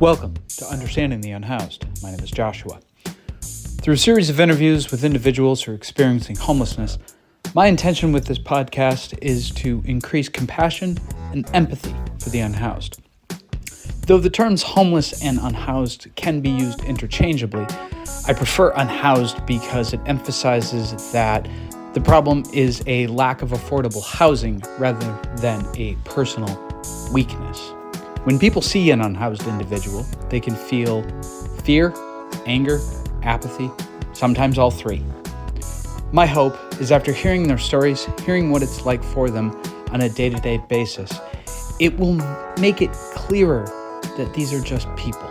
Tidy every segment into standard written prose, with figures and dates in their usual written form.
Welcome to Understanding the Unhoused. My name is Joshua. Through a series of interviews with individuals who are experiencing homelessness, my intention with this podcast is to increase compassion and empathy for the unhoused. Though the terms homeless and unhoused can be used interchangeably, I prefer unhoused because it emphasizes that the problem is a lack of affordable housing rather than a personal weakness. When people see an unhoused individual, they can feel fear, anger, apathy, sometimes all three. My hope is after hearing their stories, hearing what it's like for them on a day-to-day basis, it will make it clearer that these are just people.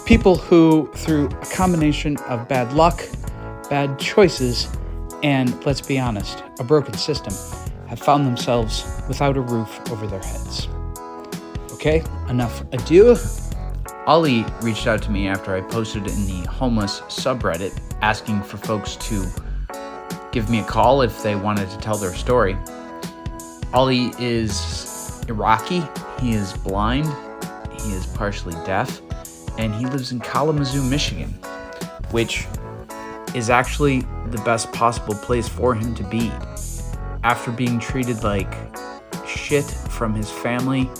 People who, through a combination of bad luck, bad choices, and, let's be honest, a broken system, have found themselves without a roof over their heads. Okay, enough ado. Ollie reached out to me after I posted in the homeless subreddit asking for folks to give me a call if they wanted to tell their story. Ollie is Iraqi, he is blind, he is partially deaf, and he lives in Kalamazoo, Michigan, which is actually the best possible place for him to be. After being treated like shit from his family,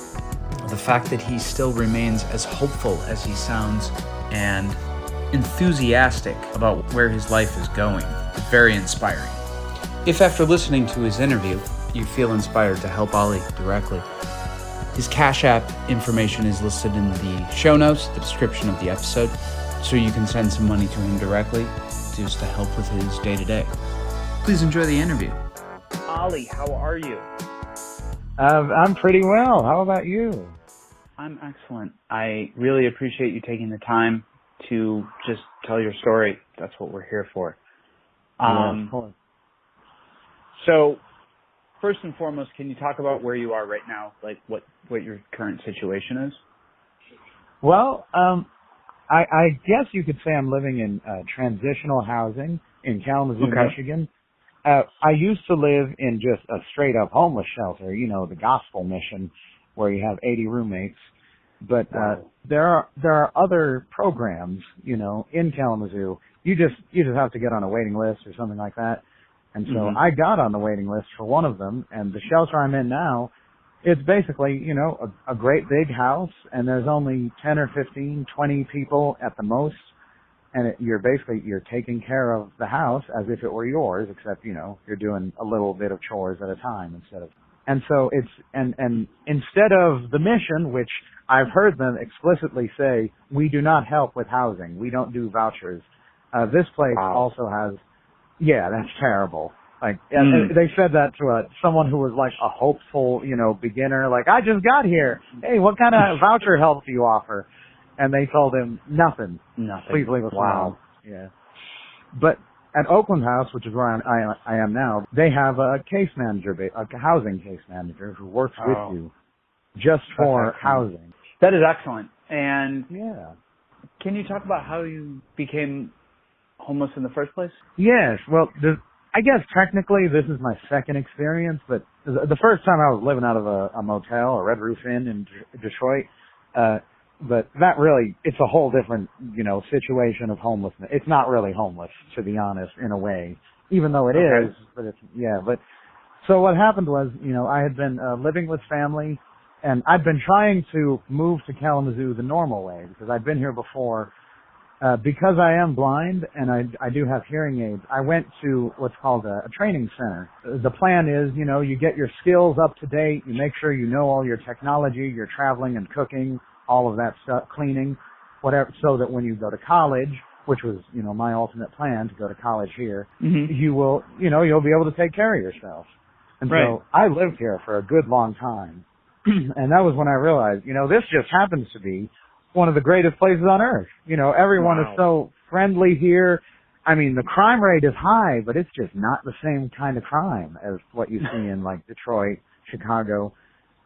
the fact that he still remains as hopeful as he sounds and enthusiastic about where his life is going is very inspiring. If after listening to his interview, you feel inspired to help Ollie directly, his Cash App information is listed in the show notes, the description of the episode, so you can send some money to him directly just to help with his day-to-day. Please enjoy the interview. Ollie, how are you? I'm pretty well. How about you? I'm excellent. I really appreciate you taking the time to just tell your story. That's what we're here for. Yeah, of course. So, first and foremost, can you talk about where you are right now, like what your current situation is? Well, I guess you could say I'm living in transitional housing in Kalamazoo, Michigan. I used to live in just a straight-up homeless shelter, the gospel mission, where you have 80 roommates. But there are other programs, in Kalamazoo. You just have to get on a waiting list or something like that. And so I got on the waiting list for one of them, and the shelter I'm in now, it's basically, a great big house, and there's only 10 or 15, 20 people at the most. And you're taking care of the house as if it were yours, except, you're doing a little bit of chores at a time instead of. And so and instead of the mission, which I've heard them explicitly say, we do not help with housing. We don't do vouchers. This place also has, that's terrible. And they said that to someone who was like a hopeful, beginner, like, I just got here. Hey, what kind of voucher help do you offer? And they told him, nothing. Please leave us alone. Yeah. But at Oakland House, which is where I am now, they have a case manager, a housing case manager who works with you just for housing. That is excellent. And can you talk about how you became homeless in the first place? Yes. Well, I guess technically this is my second experience, but the first time I was living out of a motel, a Red Roof Inn in Detroit, but that really, it's a whole different, situation of homelessness. It's not really homeless, to be honest, in a way, even though it is, but so what happened was, I had been living with family, and I'd been trying to move to Kalamazoo the normal way, because I'd been here before. Because I am blind and I do have hearing aids, I went to what's called a training center. The plan is, you get your skills up to date, you make sure you know all your technology, your traveling and cooking, all of that stuff, cleaning, whatever, so that when you go to college, which was, my ultimate plan to go to college here, you will, you'll be able to take care of yourself. And so I lived here for a good long time. And that was when I realized, this just happens to be one of the greatest places on earth. Everyone is so friendly here. I mean, the crime rate is high, but it's just not the same kind of crime as what you see in like Detroit, Chicago.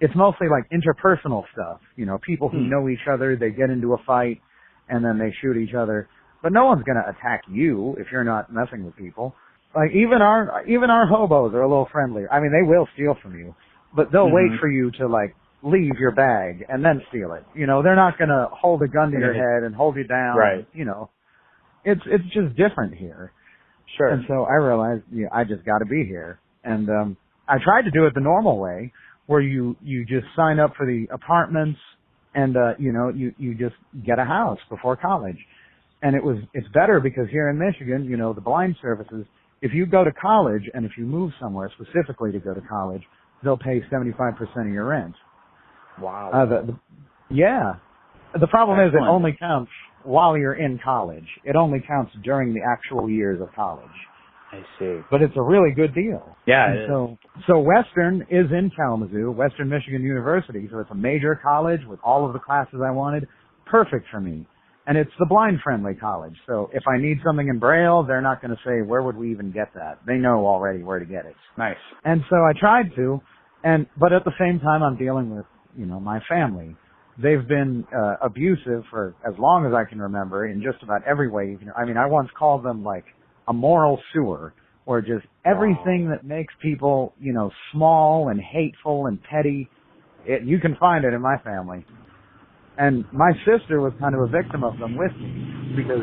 It's mostly like interpersonal stuff. People who know each other, they get into a fight and then they shoot each other. But no one's going to attack you if you're not messing with people. Like even our hobos are a little friendlier. I mean, they will steal from you, but they'll wait for you to like leave your bag and then steal it. You know, they're not going to hold a gun to your head and hold you down. Right. You know, it's just different here. Sure. And so I realized, I just got to be here. And I tried to do it the normal way, where you just sign up for the apartments and you just get a house before college. And it's better because here in Michigan, the blind services, if you go to college and if you move somewhere specifically to go to college, they'll pay 75% of your rent. Wow. The problem is it Excellent. only counts while you're in college. It only counts during the actual years of college. I see. But it's a really good deal. Yeah, And it is. So Western is in Kalamazoo, Western Michigan University, so it's a major college with all of the classes I wanted. Perfect for me. And it's the blind-friendly college, so if I need something in Braille, they're not going to say, where would we even get that? They know already where to get it. Nice. And so I tried to, but at the same time I'm dealing with, my family. They've been abusive for as long as I can remember in just about every way. I once called them like a moral sewer, or just everything that makes people, small and hateful and petty. You can find it in my family. And my sister was kind of a victim of them with me because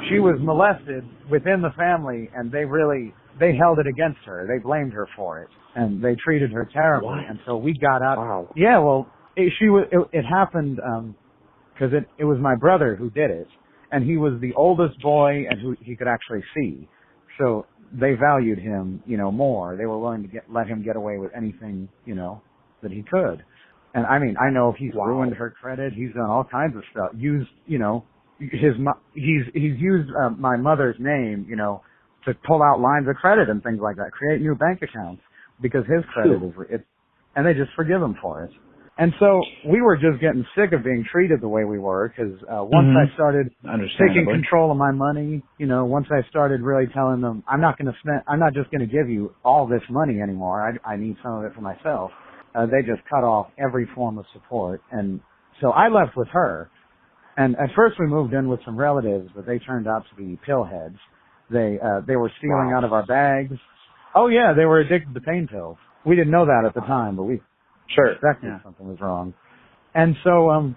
she was molested within the family, and they held it against her. They blamed her for it, and they treated her terribly. What? And so we got out. Wow. Yeah, well, it happened because it was my brother who did it, and he was the oldest boy and who he could actually see. So they valued him, more. They were willing to let him get away with anything, that he could. And I know he's ruined her credit. He's done all kinds of stuff. He's used my mother's name, to pull out lines of credit and things like that, create new bank accounts because his credit and they just forgive him for it. And so we were just getting sick of being treated the way we were because once I started taking control of my money, once I started really telling them, I'm not just going to give you all this money anymore. I need some of it for myself. They just cut off every form of support. And so I left with her. And at first we moved in with some relatives, but they turned out to be pillheads. They were stealing out of our bags. Oh yeah, they were addicted to pain pills. We didn't know that at the time, but we suspected something was wrong. And so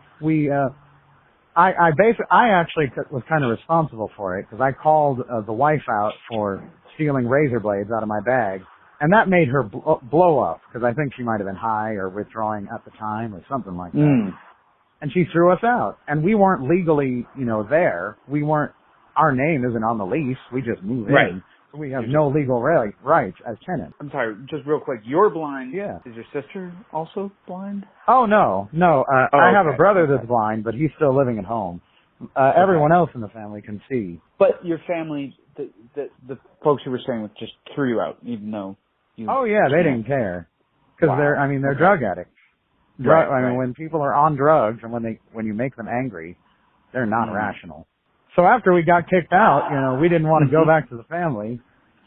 I actually was kind of responsible for it because I called the wife out for stealing razor blades out of my bag. And that made her blow up because I think she might have been high or withdrawing at the time or something like that. And she threw us out. And we weren't legally, there. Our name isn't on the lease. We just moved in. So we have no legal rights as tenants. I'm sorry, just real quick. You're blind. Yeah. Is your sister also blind? Oh, no. I have a brother that's blind, but he's still living at home. Everyone else in the family can see. But your family, the folks you were staying with just threw you out, even though Oh yeah, they didn't care. Because they're drug addicts. When people are on drugs and when you make them angry, they're not rational. So after we got kicked out, we didn't want to go back to the family,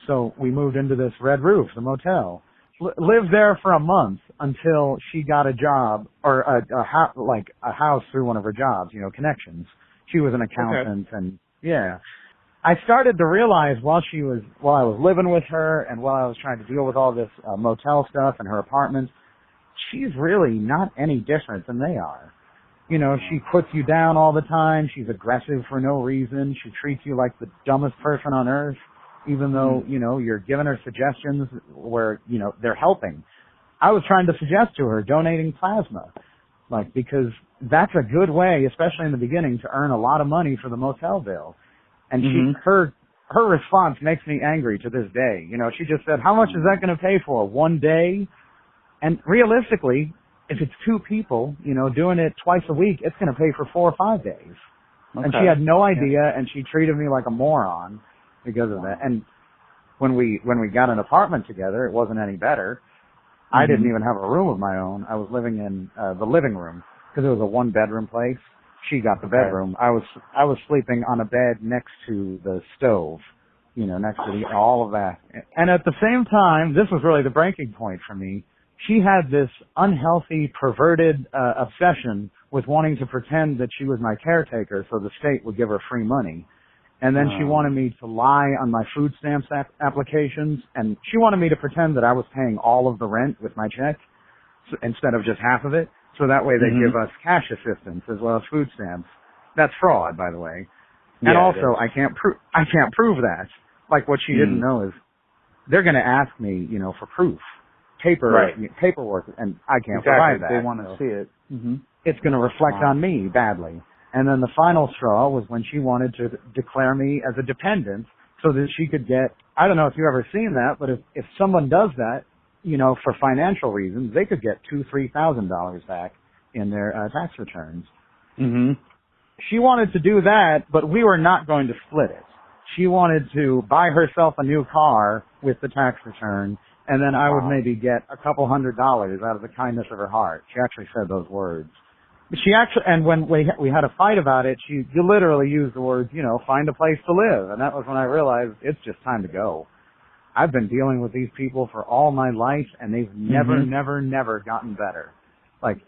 so we moved into this Red Roof, the motel. Lived there for a month until she got a job or a house through one of her jobs, connections. She was an accountant and I started to realize while I was living with her and while I was trying to deal with all this motel stuff in her apartment, she's really not any different than they are. She puts you down all the time. She's aggressive for no reason. She treats you like the dumbest person on earth, even though, you're giving her suggestions where, they're helping. I was trying to suggest to her donating plasma, because that's a good way, especially in the beginning, to earn a lot of money for the motel bill. And her response makes me angry to this day. She just said, how much is that going to pay for? 1 day? And realistically, if it's 2 people, doing it twice a week, it's going to pay for 4 or 5 days. Okay. And she had no idea, and she treated me like a moron because of that. And when we got an apartment together, it wasn't any better. I didn't even have a room of my own. I was living in the living room because it was a 1-bedroom place. She got the bedroom. I was sleeping on a bed next to the stove, next to all of that. And at the same time, this was really the breaking point for me. She had this unhealthy, perverted obsession with wanting to pretend that she was my caretaker so the state would give her free money. And then she wanted me to lie on my food stamps applications, and she wanted me to pretend that I was paying all of the rent with my check. instead of just half of it. So that way they give us cash assistance as well as food stamps. That's fraud, by the way. And Yeah, also, I can't prove that. Like, what she didn't know is they're going to ask me, for proof, paperwork, and I can't provide that. They want to see it. It's going to reflect on me badly. And then the final straw was when she wanted to declare me as a dependent so that she could get, I don't know if you've ever seen that, but if someone does that, for financial reasons, they could get $2,000-$3,000 back in their tax returns. She wanted to do that, but we were not going to split it. She wanted to buy herself a new car with the tax return, and then I would maybe get a couple $100 out of the kindness of her heart. She actually said those words. She actually, and when we had a fight about it, she literally used the words, find a place to live. And that was when I realized it's just time to go. I've been dealing with these people for all my life, and they've never gotten better. Like,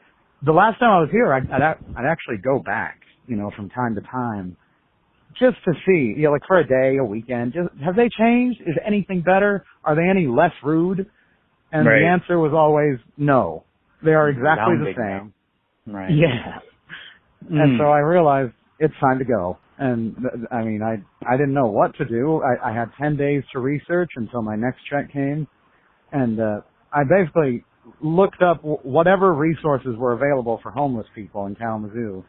the last time I was here, I'd actually go back, from time to time, just to see, like for a day, a weekend, just, have they changed? Is anything better? Are they any less rude? And the answer was always no. They are exactly the same. Right. Yeah. And so I realized it's time to go. And I mean, I didn't know what to do. I had 10 days to research until my next check came. And I basically looked up whatever resources were available for homeless people in Kalamazoo.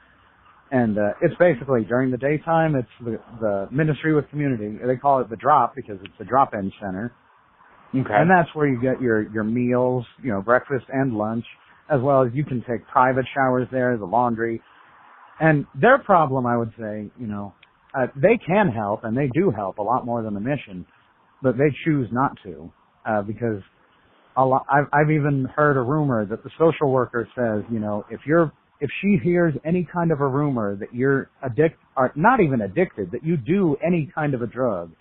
And it's basically during the daytime, it's the Ministry with Community. They call it the Drop because it's a drop-in center. Okay. And that's where you get your meals, breakfast and lunch, as well as you can take private showers there, the laundry. And their problem, I would say, they can help, and they do help a lot more than the mission, but they choose not to, because I've even heard a rumor that the social worker says, if she hears any kind of a rumor that you're or not even addicted, that you do any kind of a drug,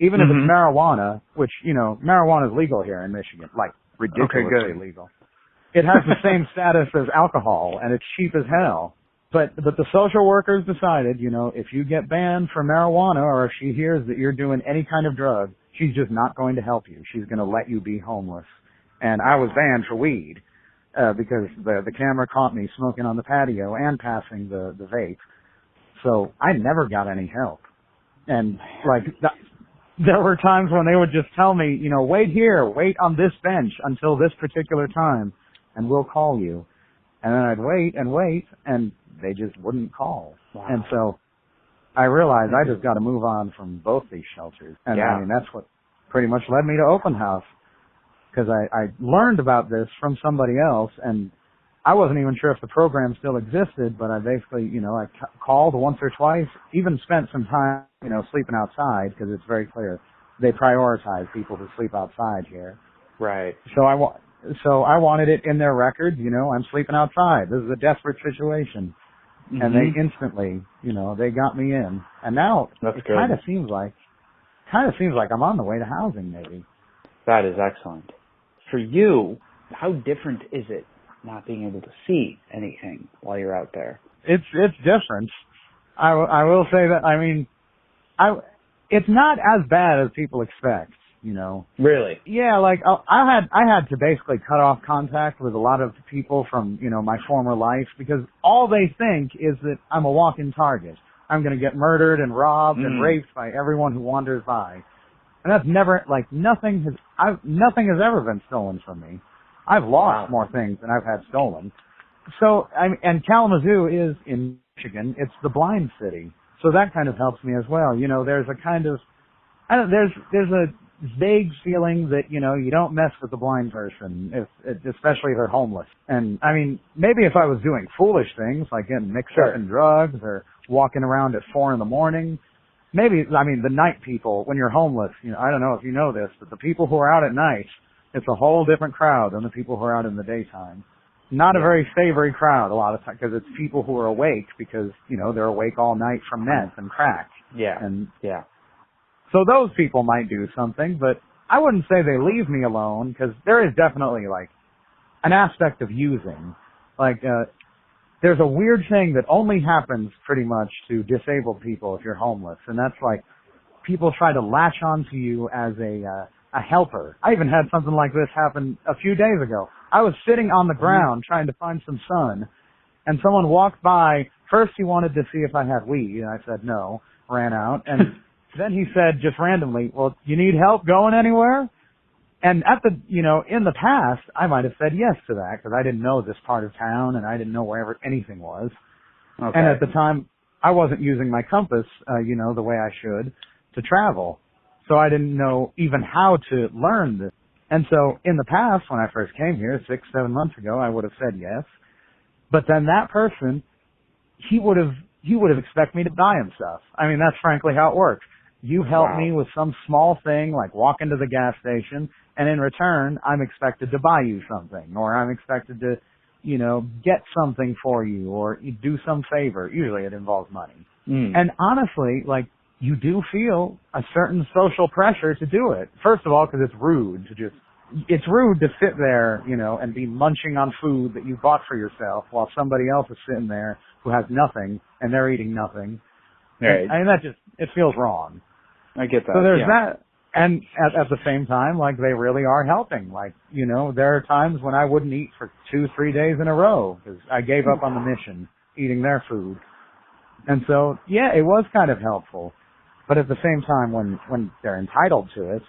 even if it's marijuana, which, marijuana is legal here in Michigan, like ridiculously legal. It has the same status as alcohol, and it's cheap as hell. But the social workers decided, if you get banned for marijuana or if she hears that you're doing any kind of drug, she's just not going to help you. She's going to let you be homeless. And I was banned for weed because the camera caught me smoking on the patio and passing the vape. So I never got any help. And there were times when they would just tell me, wait on this bench until this particular time, and we'll call you. And then I'd wait, and they just wouldn't call. Wow. And so I realized I just got to move on from both these shelters. And I mean, that's what pretty much led me to Open House, because I learned about this from somebody else, and I wasn't even sure if the program still existed, but I basically, I called once or twice, even spent some time, sleeping outside, because it's very clear they prioritize people who sleep outside here. Right. So I wanted it in their records, I'm sleeping outside. This is a desperate situation. And they instantly, they got me in. And now it kind of seems like I'm on the way to housing, maybe. That is excellent. For you, how different is it not being able to see anything while you're out there? It's different. I will say that, I mean, it's not as bad as people expect. Really? Yeah, like I had to basically cut off contact with a lot of people from, my former life, because all they think is that I'm a walking target. I'm going to get murdered and robbed and raped by everyone who wanders by. And that's never, nothing has ever been stolen from me. I've lost more things than I've had stolen. So, and Kalamazoo is in Michigan. It's the blind city. So that kind of helps me as well. There's a kind of, there's a vague feeling that, you don't mess with the blind person, especially if they're homeless. And, I mean, maybe if I was doing foolish things, like getting mixed up in drugs or walking around at 4 a.m, maybe, the night people, when you're homeless, I don't know if you know this, but the people who are out at night, it's a whole different crowd than the people who are out in the daytime. Not a very savory crowd a lot of times, because it's people who are awake because, they're awake all night from meth and crack. So those people might do something, but I wouldn't say they leave me alone, because there is definitely, an aspect of using. There's a weird thing that only happens pretty much to disabled people if you're homeless, and that's people try to latch onto you as a helper. I even had something like this happen a few days ago. I was sitting on the ground trying to find some sun, and someone walked by. First he wanted to see if I had weed, and I said no, ran out, and then he said just randomly, well, you need help going anywhere? And in the past, I might have said yes to that because I didn't know this part of town and I didn't know wherever anything was. Okay. And at the time, I wasn't using my compass, the way I should to travel. So I didn't know even how to learn this. And so in the past, when I first came here 6-7 months ago, I would have said yes. But then that person, he would have expected me to buy him stuff. I mean, that's frankly how it works. You help me with some small thing like walk into the gas station, and in return, I'm expected to buy you something, or I'm expected to, get something for you, or do some favor. Usually it involves money. And honestly, you do feel a certain social pressure to do it. First of all, because it's rude to sit there, and be munching on food that you bought for yourself while somebody else is sitting there who has nothing and they're eating nothing. Right. It feels wrong. I get that. So there's that. And at the same time, they really are helping. There are times when I wouldn't eat for 2-3 days in a row because I gave up on the mission, eating their food. And so, yeah, it was kind of helpful. But at the same time, when they're entitled to it,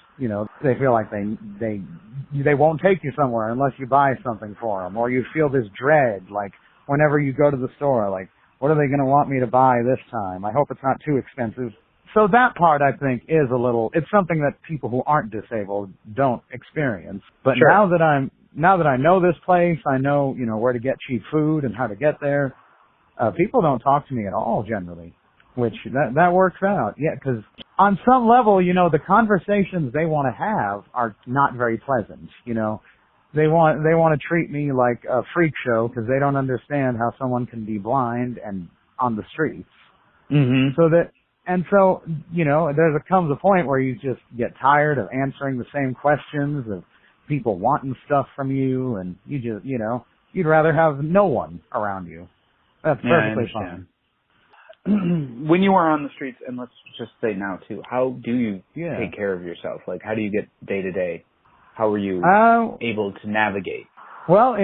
they feel like they won't take you somewhere unless you buy something for them, or you feel this dread, whenever you go to the store, what are they going to want me to buy this time? I hope it's not too expensive. So that part, I think, it's something that people who aren't disabled don't experience. But sure. now that I know this place, I know, where to get cheap food and how to get there, people don't talk to me at all generally. Which that works out, yeah, because on some level, the conversations they want to have are not very pleasant. They want to treat me like a freak show because they don't understand how someone can be blind and on the streets. Mm-hmm. There comes a point where you just get tired of answering the same questions of people wanting stuff from you, and you just you'd rather have no one around you. That's perfectly fine. When you are on the streets, and let's just say now too, how do you take care of yourself? How do you get day to day? How are you able to navigate? Well,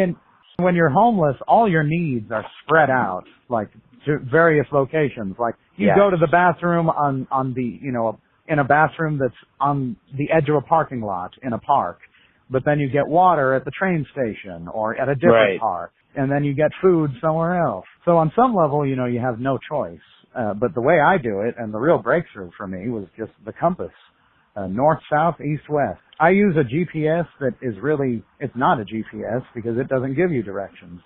when you're homeless, all your needs are spread out, to various locations. You go to the bathroom on the, in a bathroom that's on the edge of a parking lot in a park, but then you get water at the train station or at a different park. And then you get food somewhere else. So on some level, you have no choice. But the way I do it, and the real breakthrough for me, was just the compass. North, south, east, west. I use a GPS that is it's not a GPS because it doesn't give you directions.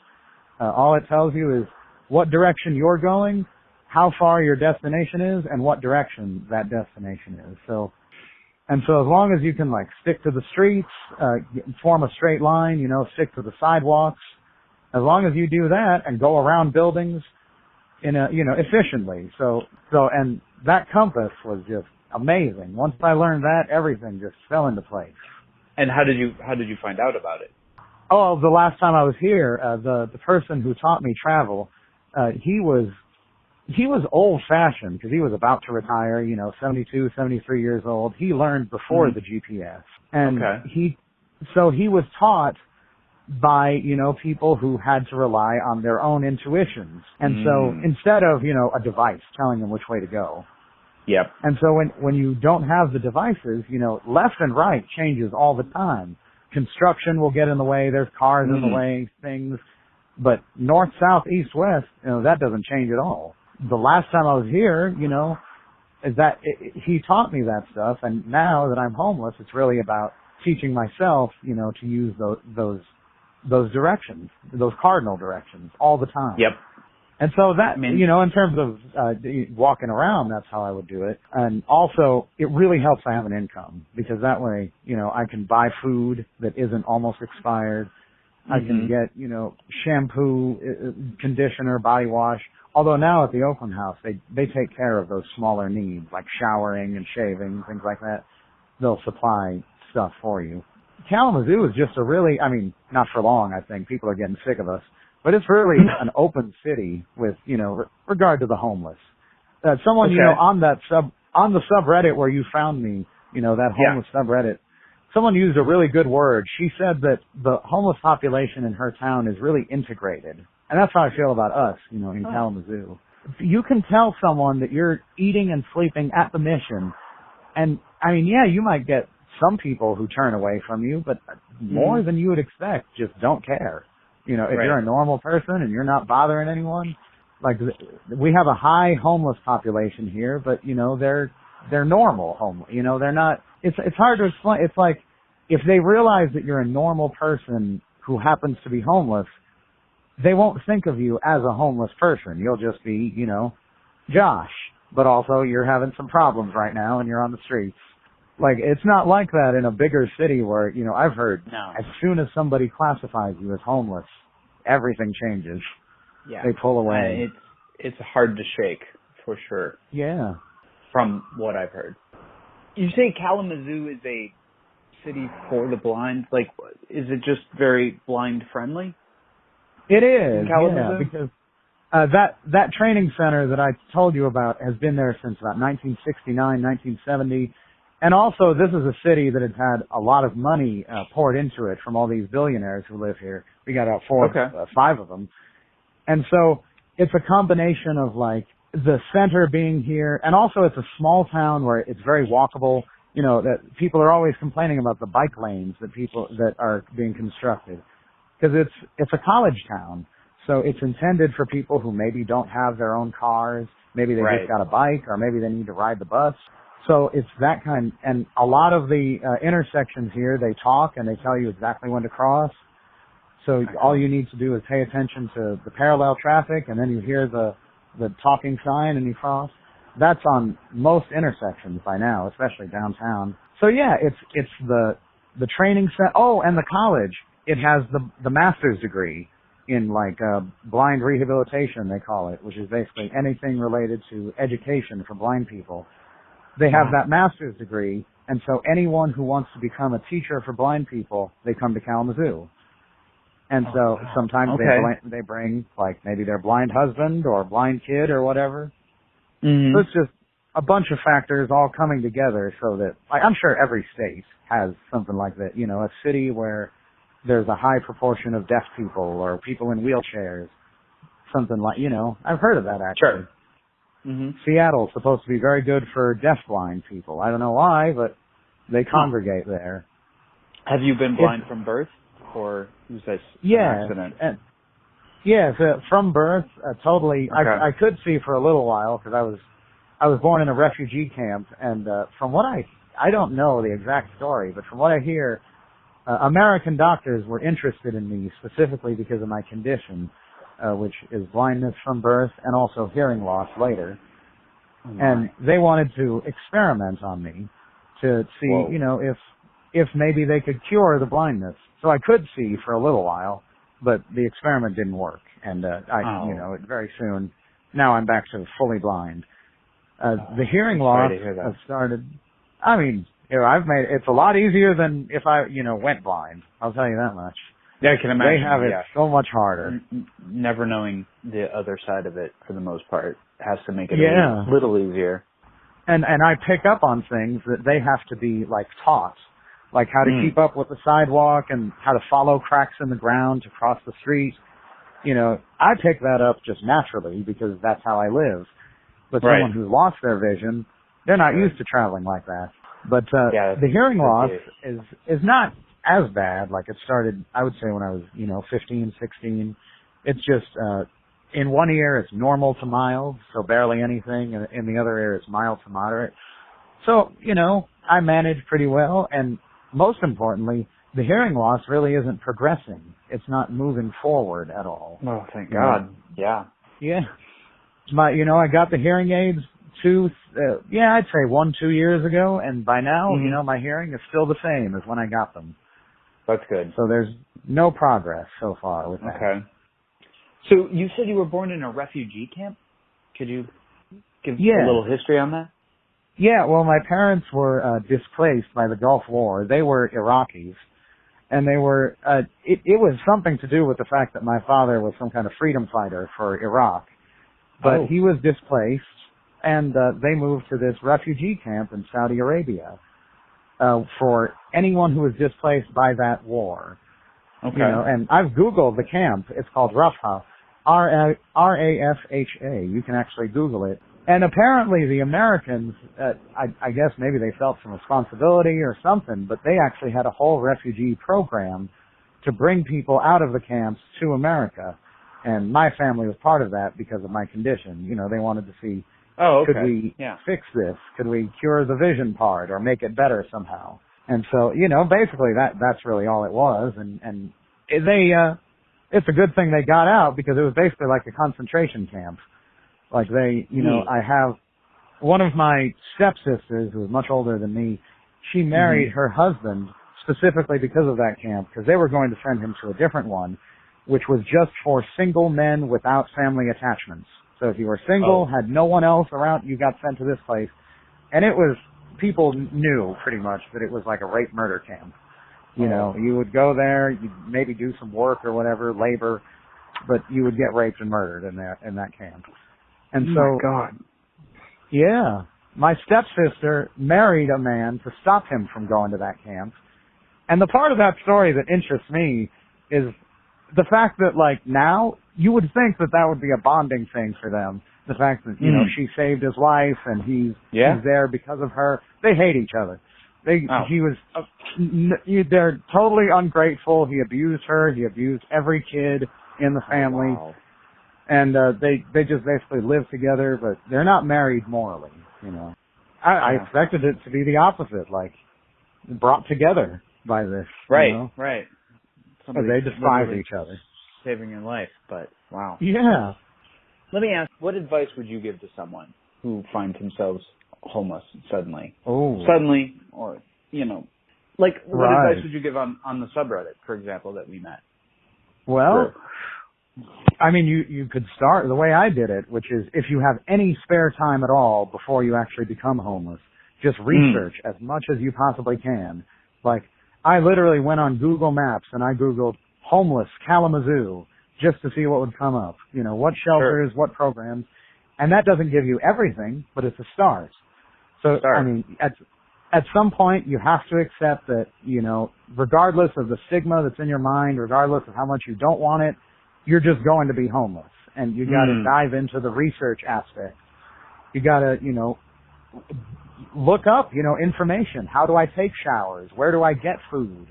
All it tells you is what direction you're going, how far your destination is, and what direction that destination is. So as long as you can stick to the streets, form a straight line, stick to the sidewalks, as long as you do that and go around buildings efficiently. And that compass was just amazing. Once I learned that, everything just fell into place. And how did you find out about it? Oh, the last time I was here, the person who taught me travel, he was old fashioned because he was about to retire, 72, 73 years old. He learned before the GPS. And he was taught by, people who had to rely on their own intuitions. And so instead of, a device telling them which way to go. Yep. And so when you don't have the devices, left and right changes all the time. Construction will get in the way, there's cars in the way, things. But north, south, east, west, that doesn't change at all. The last time I was here, he taught me that stuff. And now that I'm homeless, it's really about teaching myself, to use those directions, those cardinal directions all the time. Yep. And so that, in terms of walking around, that's how I would do it. And also, it really helps I have an income because that way, I can buy food that isn't almost expired. I can get, shampoo, conditioner, body wash. Although now at the Oakland House, they take care of those smaller needs like showering and shaving, things like that. They'll supply stuff for you. Kalamazoo is just not for long, I think. People are getting sick of us. But it's really an open city with, regard to the homeless. Someone, on the subreddit where you found me, that homeless subreddit, someone used a really good word. She said that the homeless population in her town is really integrated. And that's how I feel about us, in Kalamazoo. You can tell someone that you're eating and sleeping at the Mission. And, I mean, yeah, you might get some people who turn away from you, but more than you would expect just don't care. If you're a normal person and you're not bothering anyone, like, we have a high homeless population here, but, they're normal homeless. They're not, it's hard to explain. It's like, if they realize that you're a normal person who happens to be homeless, they won't think of you as a homeless person. You'll just be, Josh, but also you're having some problems right now and you're on the streets. Like, it's not like that in a bigger city where, I've heard as soon as somebody classifies you as homeless, everything changes. Yeah. They pull away. It's hard to shake, for sure. Yeah. From what I've heard. You say Kalamazoo is a city for the blind. Like, is it just very blind friendly? It is, Kalamazoo? Yeah, because that training center that I told you about has been there since about 1969, 1970. And also, this is a city that has had a lot of money poured into it from all these billionaires who live here. We got about five of them. And so it's a combination of, like, the center being here, and also it's a small town where it's very walkable. That people are always complaining about the bike lanes that are being constructed. Because it's a college town. So it's intended for people who maybe don't have their own cars. Maybe they just got a bike, or maybe they need to ride the bus. So it's that kind, and a lot of the intersections here, they talk and they tell you exactly when to cross. So all you need to do is pay attention to the parallel traffic, and then you hear the talking sign and you cross. That's on most intersections by now, especially downtown. So yeah, it's the training set. Oh, and the college, it has the master's degree in, like, blind rehabilitation, they call it, which is basically anything related to education for blind people. They have that master's degree, and so anyone who wants to become a teacher for blind people, they come to Kalamazoo. And so sometimes they bring, like, maybe their blind husband or blind kid or whatever. Mm-hmm. So it's just a bunch of factors all coming together so that, like, I'm sure every state has something like that, a city where there's a high proportion of deaf people or people in wheelchairs, something like, I've heard of that actually. Sure. Mm-hmm. Seattle's supposed to be very good for deaf-blind people. I don't know why, but they congregate there. Have you been blind from birth, or was this an accident? Yes, from birth, totally. Okay. I could see for a little while because I was born in a refugee camp, and from what I don't know the exact story, but from what I hear, American doctors were interested in me specifically because of my condition, which is blindness from birth and also hearing loss later. Oh, and they wanted to experiment on me to see, if maybe they could cure the blindness. So I could see for a little while, but the experiment didn't work. And very soon, now I'm back to fully blind. The hearing loss has started. I mean, it's a lot easier than if I, went blind. I'll tell you that much. Yeah, I can imagine. They have it so much harder. Never knowing the other side of it, for the most part, has to make it a little easier. And I pick up on things that they have to be, like, taught, like how to keep up with the sidewalk and how to follow cracks in the ground to cross the street. I pick that up just naturally because that's how I live. But someone who's lost their vision, they're not used to traveling like that. But the hearing loss is not as bad. Like, it started, I would say, when I was, 15, 16. It's just, in one ear it's normal to mild, so barely anything, and in the other ear it's mild to moderate. So, I manage pretty well, and most importantly, the hearing loss really isn't progressing. It's not moving forward at all. Oh, thank God. Yeah. Yeah. I got the hearing aids I'd say 1-2 years ago, and by now, my hearing is still the same as when I got them. That's good. So there's no progress so far with that. Okay. So you said you were born in a refugee camp? Could you give a little history on that? Yeah, well, my parents were displaced by the Gulf War. They were Iraqis, and they were, it was something to do with the fact that my father was some kind of freedom fighter for Iraq. But he was displaced, and they moved to this refugee camp in Saudi Arabia. for anyone who was displaced by that war. Okay. You know, and I've Googled the camp. It's called Rafha, R-A-F-H-A. You can actually Google it. And apparently the Americans, I guess maybe they felt some responsibility or something, but they actually had a whole refugee program to bring people out of the camps to America. And my family was part of that because of my condition. You know, they wanted to see, could we fix this? Could we cure the vision part or make it better somehow? And so, you know, basically that's really all it was. And it's a good thing they got out because it was basically like a concentration camp. Like they, you know, I have one of my stepsisters who was much older than me. She married her husband specifically because of that camp, because they were going to send him to a different one, which was just for single men without family attachments. So if you were single, had no one else around, you got sent to this place. And it was, people knew pretty much that it was like a rape murder camp. You know, you would go there, you'd maybe do some work or whatever, labor, but you would get raped and murdered in that camp. And so, my God. Yeah, my stepsister married a man to stop him from going to that camp. And the part of that story that interests me is the fact that, like, now you would think that that would be a bonding thing for them. The fact that, you know, she saved his life and he's there because of her. They hate each other. They're totally ungrateful. He abused her. He abused every kid in the family. Wow. And they just basically live together, but they're not married morally, you know. I expected it to be the opposite, like brought together by this. Right, you know? Right. They despise each other. Saving your life, but wow. Yeah. Let me ask, what advice would you give to someone who finds themselves homeless suddenly? Suddenly, or, you know, like what advice would you give on the subreddit, for example, that we met? Well, I mean, you could start the way I did it, which is if you have any spare time at all before you actually become homeless, just research as much as you possibly can. Like, I literally went on Google Maps and I Googled homeless Kalamazoo just to see what would come up. You know, what shelters, what programs. And that doesn't give you everything, but it's a start. So, I mean, at some point you have to accept that, you know, regardless of the stigma that's in your mind, regardless of how much you don't want it, you're just going to be homeless. And you got to dive into the research aspect. You got to, you know, look up, you know, information. How do I take showers? Where do I get food?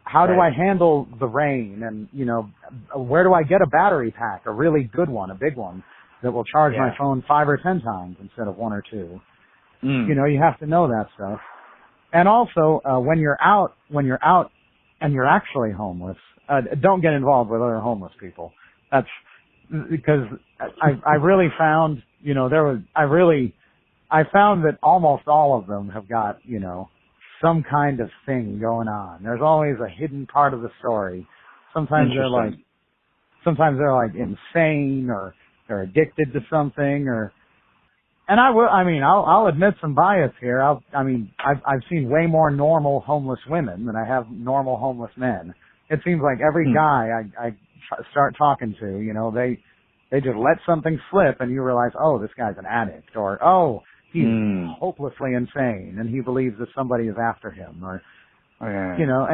How do I handle the rain? And, you know, where do I get a battery pack, a really good one, a big one, that will charge my phone 5 or 10 times instead of 1 or 2? You know, you have to know that stuff. And also, when you're out and you're actually homeless, don't get involved with other homeless people. That's because I really found, you know, I found that almost all of them have got, you know, some kind of thing going on. There's always a hidden part of the story. Sometimes they're like insane or they're addicted to something and I'll admit some bias here. I've seen way more normal homeless women than I have normal homeless men. It seems like every guy I start talking to, you know, they just let something slip and you realize, oh, this guy's an addict, or, oh, he's hopelessly insane and he believes that somebody is after him, or, you know,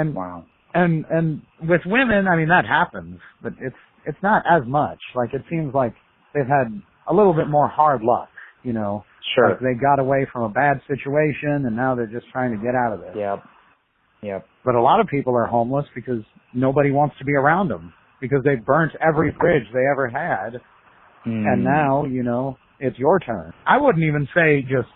and with women, I mean, that happens, but it's not as much. Like, it seems like they've had a little bit more hard luck, you know. Sure. Like they got away from a bad situation and now they're just trying to get out of it. Yep. But a lot of people are homeless because nobody wants to be around them, because they burnt every bridge they ever had. And now, you know, it's your turn. I wouldn't even say just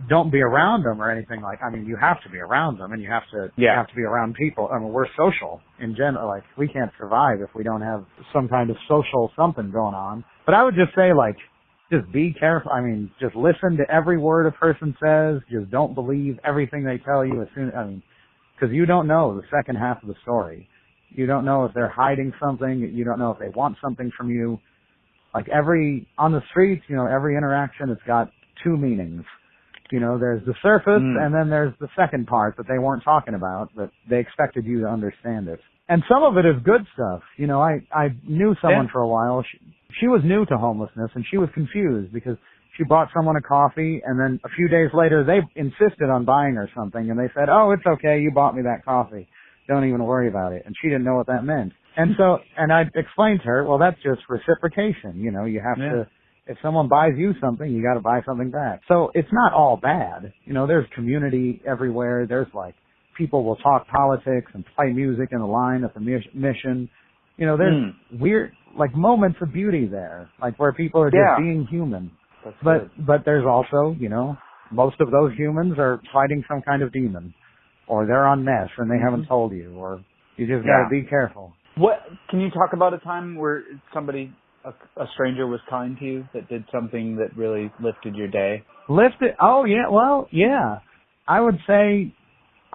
don't be around them or anything like, I mean, you have to be around them and you have to be around people. I mean, we're social in general. Like, we can't survive if we don't have some kind of social something going on. But I would just say, like, just be careful. I mean, just listen to every word a person says. Just don't believe everything they tell you because you don't know the second half of the story. You don't know if they're hiding something. You don't know if they want something from you. Like on the streets, you know, every interaction, it's got 2 meanings. You know, there's the surface and then there's the second part that they weren't talking about, but they expected you to understand it. And some of it is good stuff. You know, I knew someone for a while. She was new to homelessness and she was confused because she bought someone a coffee, and then a few days later they insisted on buying her something, and they said, "Oh, it's okay, you bought me that coffee. Don't even worry about it." And she didn't know what that meant. And I explained to her, well, that's just reciprocation. You know, you have to, if someone buys you something, you got to buy something back. So it's not all bad. You know, there's community everywhere. There's like, people will talk politics and play music in the line at the mission. You know, there's weird, like, moments of beauty there, like where people are just being human. But there's also, you know, most of those humans are fighting some kind of demon, or they're on meth and they haven't told you, or you just got to be careful. What can you talk about a time where somebody, a stranger, was kind to you, that did something that really lifted your day? Oh yeah, well yeah. I would say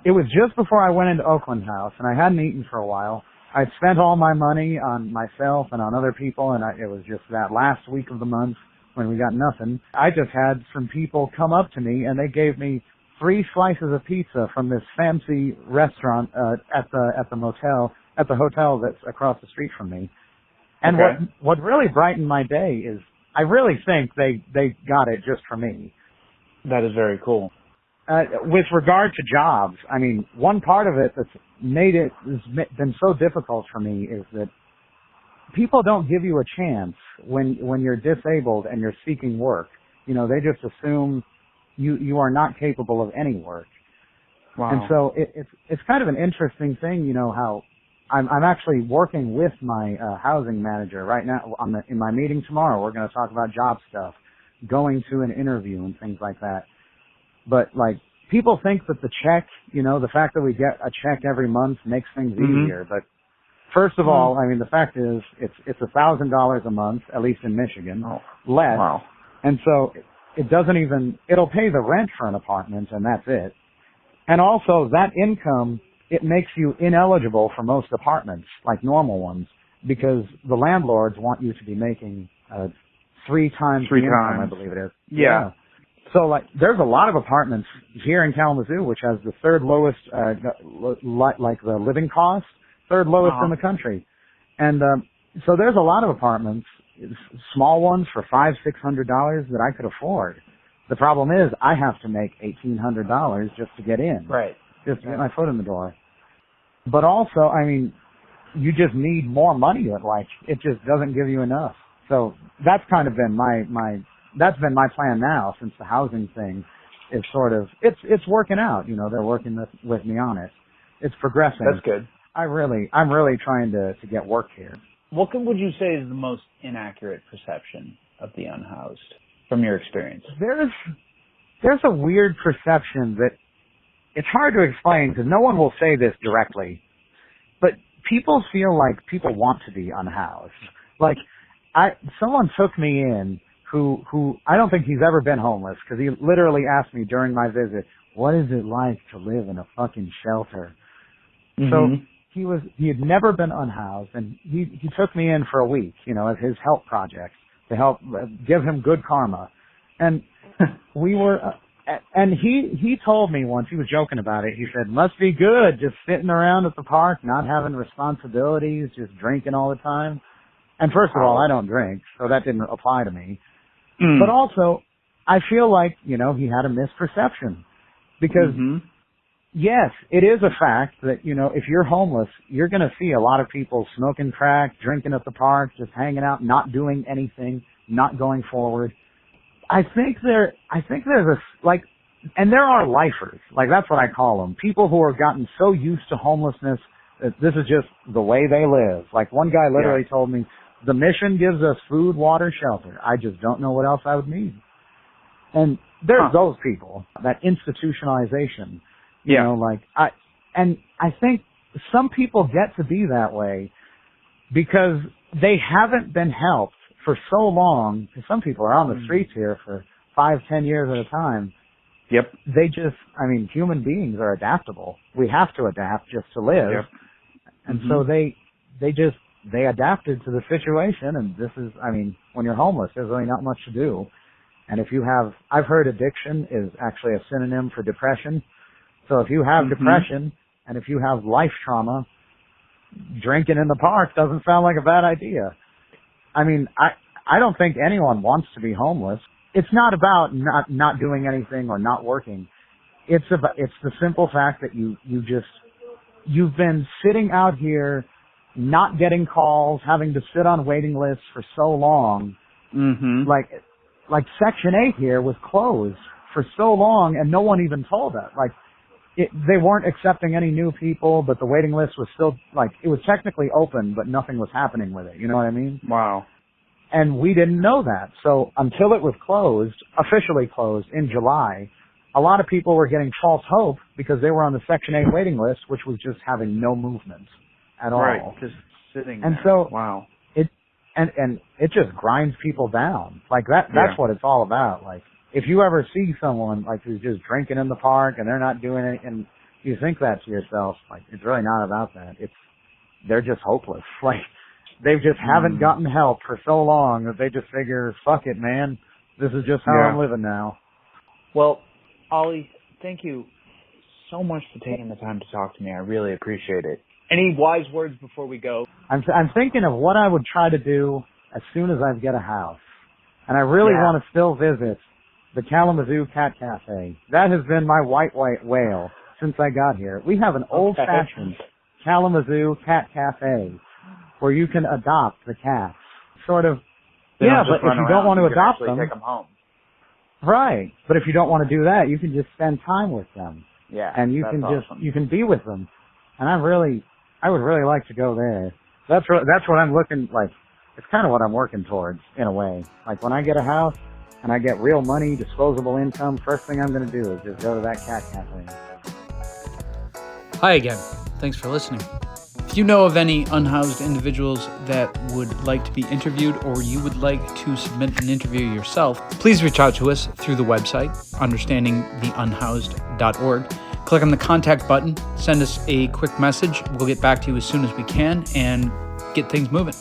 it was just before I went into Oakland House, and I hadn't eaten for a while. I'd spent all my money on myself and on other people, and it was just that last week of the month when we got nothing. I just had some people come up to me, and they gave me 3 slices of pizza from this fancy restaurant at the hotel that's across the street from me. And what really brightened my day is I really think they got it just for me. That is very cool. With regard to jobs, I mean, one part of it that's been so difficult for me is that people don't give you a chance when you're disabled and you're seeking work. You know, they just assume you are not capable of any work. Wow. And so it's kind of an interesting thing, you know, how I'm actually working with my housing manager right now in my meeting tomorrow. We're going to talk about job stuff, going to an interview and things like that. But like, people think that the check, you know, the fact that we get a check every month makes things easier. But first of all, I mean, the fact is it's $1,000 a month, at least in Michigan, less. Wow. And so it'll pay the rent for an apartment, and that's it. And also that income, it makes you ineligible for most apartments, like normal ones, because the landlords want you to be making 3 times the income, I believe it is. Yeah. So like, there's a lot of apartments here in Kalamazoo, which has the 3rd lowest, like the living cost, 3rd lowest in the country. And, so there's a lot of apartments, small ones for $500-$600 that I could afford. The problem is I have to make $1,800 just to get in. Right. Just to get my foot in the door. But also, I mean, you just need more money. Like, it just doesn't give you enough. So that's kind of been that's been my plan now, since the housing thing is sort of, it's working out. You know, they're working with me on it. It's progressing. That's good. I'm really trying to get work here. What would you say is the most inaccurate perception of the unhoused from your experience? There's a weird perception that it's hard to explain because no one will say this directly, but people feel like people want to be unhoused. Like, someone took me in who I don't think he's ever been homeless, because he literally asked me during my visit, what is it like to live in a fucking shelter? So he had never been unhoused, and he took me in for a week, you know, as his help project to help give him good karma. And we were, and he told me once, he was joking about it, he said, must be good just sitting around at the park, not having responsibilities, just drinking all the time. And first of all, I don't drink, so that didn't apply to me. But also, I feel like, you know, he had a misperception. Because, yes, it is a fact that, you know, if you're homeless, you're going to see a lot of people smoking crack, drinking at the park, just hanging out, not doing anything, not going forward. I think there's and there are lifers, like that's what I call them. People who have gotten so used to homelessness that this is just the way they live. Like one guy literally told me, the mission gives us food, water, shelter. I just don't know what else I would need. And there's those people, that institutionalization, you know, like I think some people get to be that way because they haven't been helped for so long. Because some people are on the streets here for 5-10 years at a time. Yep. They just, I mean, human beings are adaptable. We have to adapt just to live. Yep. And so they adapted to the situation, and this is, I mean, when you're homeless, there's really not much to do. And if you have, I've heard addiction is actually a synonym for depression. So if you have depression, and if you have life trauma, drinking in the park doesn't sound like a bad idea. I mean, I don't think anyone wants to be homeless. it's not about not doing anything or not working. It's the simple fact that you've been sitting out here, not getting calls, having to sit on waiting lists for so long. Mm-hmm. Like Section 8 here was closed for so long, and no one even told us. Like, they weren't accepting any new people, but the waiting list was still, like, it was technically open, but nothing was happening with it. You know what I mean? Wow. And we didn't know that. So until it was closed, officially closed in July, a lot of people were getting false hope because they were on the Section 8 waiting list, which was just having no movement at all. Right, just sitting and there. So wow. And it just grinds people down. Like that's what it's all about. Like, if you ever see someone like who's just drinking in the park and they're not doing it, and you think that to yourself, like, it's really not about that. They're just hopeless. Like, they just haven't gotten help for so long that they just figure, fuck it, man. This is just how I'm living now. Well, Ollie, thank you so much for taking the time to talk to me. I really appreciate it. Any wise words before we go? I'm thinking of what I would try to do as soon as I get a house. And I really want to still visit the Kalamazoo Cat Cafe. That has been my white whale since I got here. We have an old-fashioned Kalamazoo Cat Cafe where you can adopt the cats. Sort of, but if you don't want to adopt them, take them home. Right. But if you don't want to do that, you can just spend time with them. Yeah. And you can you can be with them. And I would really like to go there. That's what I'm looking like. It's kind of what I'm working towards in a way. Like, when I get a house and I get real money, disposable income, first thing I'm going to do is just go to that cat cafe. Hi again. Thanks for listening. If you know of any unhoused individuals that would like to be interviewed, or you would like to submit an interview yourself, please reach out to us through the website, understandingtheunhoused.org. Click on the contact button, send us a quick message. We'll get back to you as soon as we can and get things moving.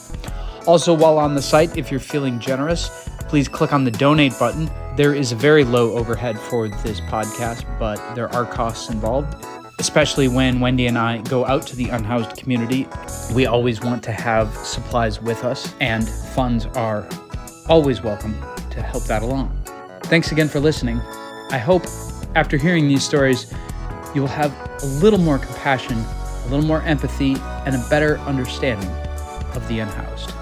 Also, while on the site, if you're feeling generous, please click on the donate button. There is a very low overhead for this podcast, but there are costs involved, especially when Wendy and I go out to the unhoused community. We always want to have supplies with us, and funds are always welcome to help that along. Thanks again for listening. I hope after hearing these stories, you will have a little more compassion, a little more empathy, and a better understanding of the unhoused.